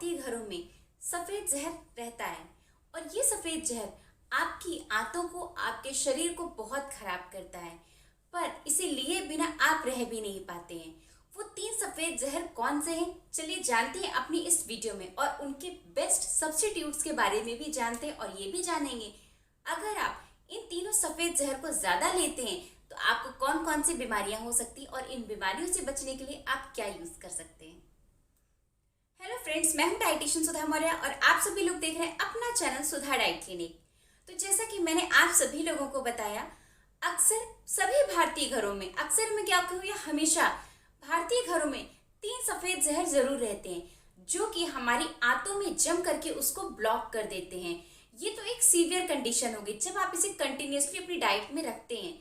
भारतीय घरों में सफेद जहर रहता है और ये सफेद जहर आपकी आंतों को, आपके शरीर को बहुत खराब करता है। पर इसे लिए बिना आप रह भी नहीं पाते हैं। वो 3 सफेद जहर कौन से हैं? चलिए जानते हैं अपनी इस वीडियो में, और उनके बेस्ट सब्स्टिट्यूट्स के बारे में भी जानते हैं और ये भी जानेंगे अगर आप इन तीनों सफेद जहर को ज्यादा लेते हैं तो आपको कौन कौन सी बीमारियां हो सकती और इन बीमारियों से बचने के लिए आप क्या यूज कर सकते हैं। हेलो फ्रेंड्स, मैं हूं डाइटिशियन सुधा मौर्य और आप सभी लोग देख रहे हैं अपना चैनल सुधा डाइट क्लिनिक। तो जैसा कि मैंने आप सभी लोगों को बताया, अक्सर सभी भारतीय घरों में, अक्सर मैं क्या कहूँ या हमेशा भारतीय घरों में 3 सफेद जहर जरूर रहते हैं जो कि हमारी आंतों में जम करके उसको ब्लॉक कर देते हैं। ये तो एक सीवियर कंडीशन होगी जब आप इसे कंटिन्यूसली अपनी डाइट में रखते हैं,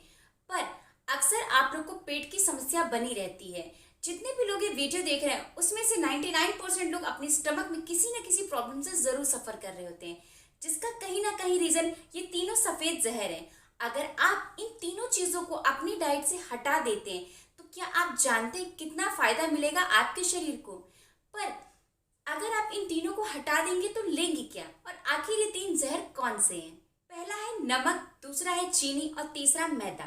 पर अक्सर आप लोग को पेट की समस्या बनी रहती है। जितने भी लोग ये वीडियो देख रहे हैं उसमें से 99% लोग अपने स्टमक में किसी न किसी प्रॉब्लम से जरूर सफर कर रहे होते हैं, जिसका कहीं ना कहीं रीजन ये तीनों सफेद जहर है। अगर आप इन तीनों चीजों को अपनी डाइट से हटा देते हैं तो क्या आप जानते हैं कितना फायदा मिलेगा आपके शरीर को। पर अगर आप इन तीनों को हटा देंगे तो लेंगे क्या, और आखिर ये 3 जहर कौन से हैं? पहला है नमक, दूसरा है चीनी और तीसरा मैदा।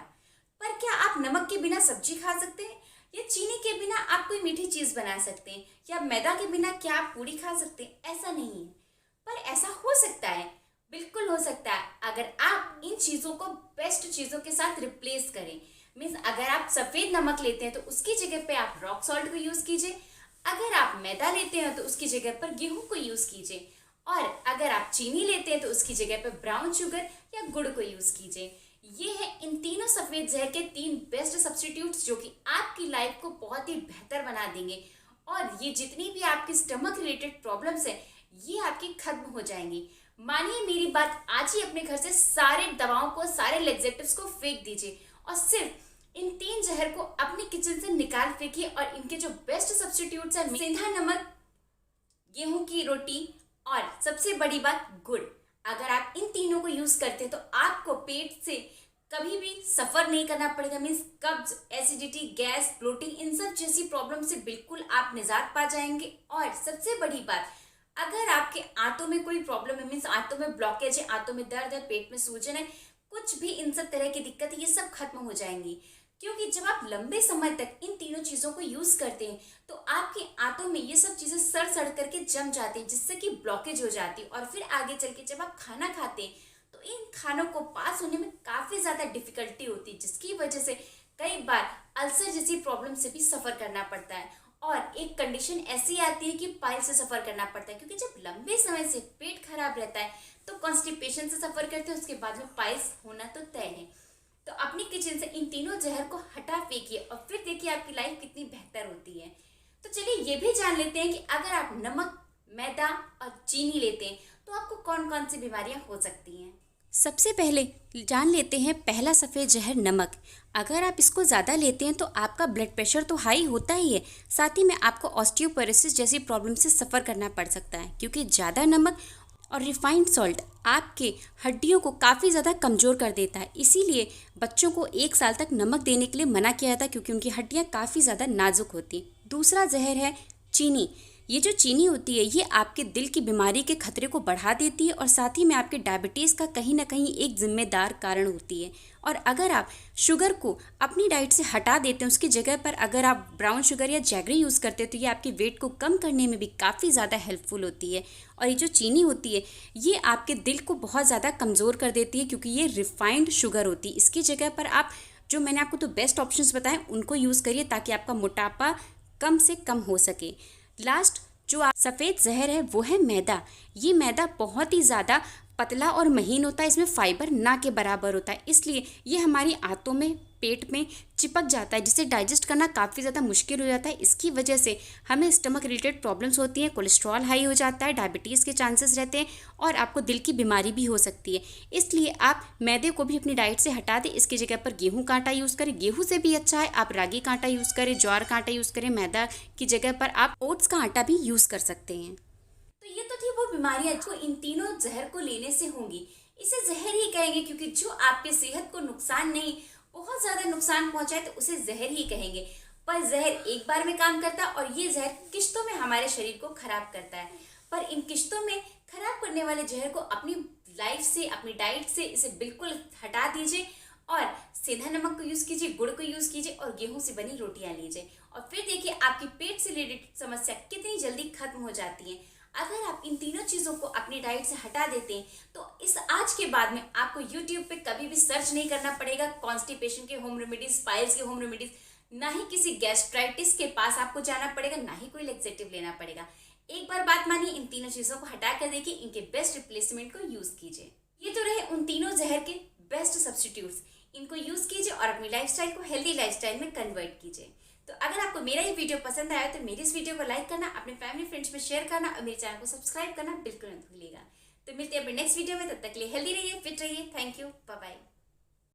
पर क्या आप नमक के बिना सब्जी खा सकते हैं, या चीनी के बिना आप कोई मीठी चीज बना सकते हैं, या मैदा के बिना क्या आप पूरी खा सकते हैं? ऐसा नहीं है, पर ऐसा हो सकता है, बिल्कुल हो सकता है अगर आप इन चीजों को बेस्ट चीजों के साथ रिप्लेस करें। मीन्स अगर आप सफेद नमक लेते हैं तो उसकी जगह पे आप रॉक सॉल्ट को यूज कीजिए, अगर आप मैदा लेते हैं तो उसकी जगह पर गेहूं को यूज कीजिए, और अगर आप चीनी लेते हैं तो उसकी जगह पर ब्राउन शुगर या गुड़ को यूज कीजिए। ये है इन तीनों सफेद जहर के 3 बेस्ट सब्स्टिट्यूट्स जो कि आपकी लाइफ को बहुत ही बेहतर बना देंगे, और ये जितनी भी आपकी स्टमक रिलेटेड प्रॉब्लम्स है ये आपकी खत्म हो जाएंगी। मानिए मेरी बात, आज ही अपने घर से सारे दवाओं को, सारे लेक्सेटिव्स को फेंक दीजिए और सिर्फ इन 3 जहर को अपने किचन से निकाल फेंकिए, और इनके जो बेस्ट सब्स्टिट्यूट्स हैं सेंधा नमक, गेहूं की रोटी और सबसे बड़ी बात गुड़। अगर आप इन तीनों को यूज करते हैं तो आपको पेट से कभी भी सफर नहीं करना पड़ेगा। मीन्स कब्ज, एसिडिटी, गैस, ब्लोटिंग, इन सब जैसी प्रॉब्लम से बिल्कुल आप निजात पा जाएंगे। और सबसे बड़ी बात, अगर आपके आंतों में कोई प्रॉब्लम है, मीन्स आंतों में ब्लॉकेज है, आंतों में दर्द है, पेट में सूजन है, कुछ भी इन सब तरह की दिक्कत है, ये सब खत्म हो जाएंगी। क्योंकि जब आप लंबे समय तक इन तीनों चीजों को यूज करते हैं तो आपके आंतों में ये सब चीजें सड़ सड़ करके जम जाती हैं, जिससे कि ब्लॉकेज हो जाती है, और फिर आगे चल के जब आप खाना खाते हैं तो इन खानों को पास होने में काफी ज्यादा डिफिकल्टी होती है, जिसकी वजह से कई बार अल्सर जैसी प्रॉब्लम से भी सफर करना पड़ता है, और एक कंडीशन ऐसी आती है कि पाइल से सफर करना पड़ता है। क्योंकि जब लंबे समय से पेट खराब रहता है तो कॉन्स्टिपेशन से सफर करते हैं, उसके बाद में पाइल्स होना तो तय है। तो अपनी किचन से इन तीनों जहर को हटा फेंकिए और फिर देखिए आपकी लाइफ कितनी बेहतर होती है। तो चलिए ये भी जान लेते हैं कि अगर आप नमक, मैदा और चीनी लेते हैं तो आपको कौन कौन सी बीमारियां हो सकती हैं। सबसे पहले जान लेते हैं पहला सफ़ेद जहर नमक। अगर आप इसको ज़्यादा लेते हैं तो आपका ब्लड प्रेशर तो हाई होता ही है, साथ ही में आपको ऑस्टियोपोरोसिस जैसी प्रॉब्लम से सफ़र करना पड़ सकता है, क्योंकि ज़्यादा नमक और रिफाइंड सॉल्ट आपके हड्डियों को काफ़ी ज़्यादा कमज़ोर कर देता है। इसीलिए बच्चों को 1 साल तक नमक देने के लिए मना किया जाता है, क्योंकि उनकी हड्डियाँ काफ़ी ज़्यादा नाजुक होती हैं। दूसरा जहर है चीनी। ये जो चीनी होती है ये आपके दिल की बीमारी के खतरे को बढ़ा देती है, और साथ ही में आपके डायबिटीज़ का कहीं ना कहीं एक जिम्मेदार कारण होती है। और अगर आप शुगर को अपनी डाइट से हटा देते हैं, उसकी जगह पर अगर आप ब्राउन शुगर या जैगरी यूज़ करते हैं तो ये आपके वेट को कम करने में भी काफ़ी ज़्यादा हेल्पफुल होती है। और ये जो चीनी होती है ये आपके दिल को बहुत ज़्यादा कमज़ोर कर देती है, क्योंकि ये रिफाइंड शुगर होती है। इसकी जगह पर आप जो मैंने आपको तो बेस्ट ऑप्शंस बताएं उनको यूज़ करिए, ताकि आपका मोटापा कम से कम हो सके। लास्ट जो सफ़ेद जहर है वो है मैदा। ये मैदा बहुत ही ज़्यादा पतला और महीन होता है, इसमें फाइबर ना के बराबर होता है, इसलिए ये हमारी आंतों में, पेट में चिपक जाता है, जिसे डाइजेस्ट करना काफ़ी ज़्यादा मुश्किल हो जाता है। इसकी वजह से हमें स्टमक रिलेटेड प्रॉब्लम्स होती हैं, कोलेस्ट्रॉल हाई हो जाता है, डायबिटीज़ के चांसेस रहते हैं, और आपको दिल की बीमारी भी हो सकती है। इसलिए आप मैदे को भी अपनी डाइट से हटा दें, इसकी जगह पर गेहूं का आटा यूज़ करें। गेहूं से भी अच्छा है आप रागी का आटा यूज़ करें, ज्वार का आटा यूज़ करें। मैदा की जगह पर आप ओट्स का आटा भी यूज़ कर सकते हैं। तो ये तो थी वो बीमारियां जो इन तीनों जहर को लेने से होंगी। इसे जहर ही कहेंगे, क्योंकि जो आपके सेहत को नुकसान नहीं, बहुत ज़्यादा नुकसान पहुंचाए तो उसे जहर ही कहेंगे। पर जहर एक बार में काम करता है और ये जहर किश्तों में हमारे शरीर को खराब करता है। पर इन किश्तों में खराब करने वाले जहर को अपनी लाइफ से, अपनी डाइट से इसे बिल्कुल हटा दीजिए और सेंधा नमक को यूज़ कीजिए, गुड़ को यूज़ कीजिए और गेहूं से बनी रोटियां लीजिए और फिर देखिए आपकी पेट से रिलेटेड समस्या कितनी जल्दी खत्म हो जाती है। अगर आप इन तीनों चीज़ों को अपनी डाइट से हटा देते हैं तो इस आज के बाद में आपको YouTube पे कभी भी सर्च नहीं करना पड़ेगा कॉन्स्टिपेशन के होम रेमेडीज, पाइल्स के होम रेमेडीज, ना ही किसी गैस्ट्राइटिस के पास आपको जाना पड़ेगा, ना ही कोई लेक्सेटिव लेना पड़ेगा। एक बार बात मानिए, इन तीनों चीज़ों को हटा कर देखिए, इनके बेस्ट रिप्लेसमेंट को यूज़ कीजिए। ये तो रहे उन तीनों जहर के बेस्ट सब्स्टिट्यूट्स, इनको यूज़ कीजिए और अपनी लाइफस्टाइल को हेल्दी लाइफस्टाइल में कन्वर्ट कीजिए। तो अगर आपको मेरा ये वीडियो पसंद आया तो मेरी इस वीडियो को लाइक करना, अपने फैमिली फ्रेंड्स में शेयर करना और मेरे चैनल को सब्सक्राइब करना बिल्कुल मत भूलिएगा। तो मिलते हैं अपने नेक्स्ट वीडियो में, तब तक के लिए हेल्दी रहिए, फिट रहिए। Thank you, bye bye.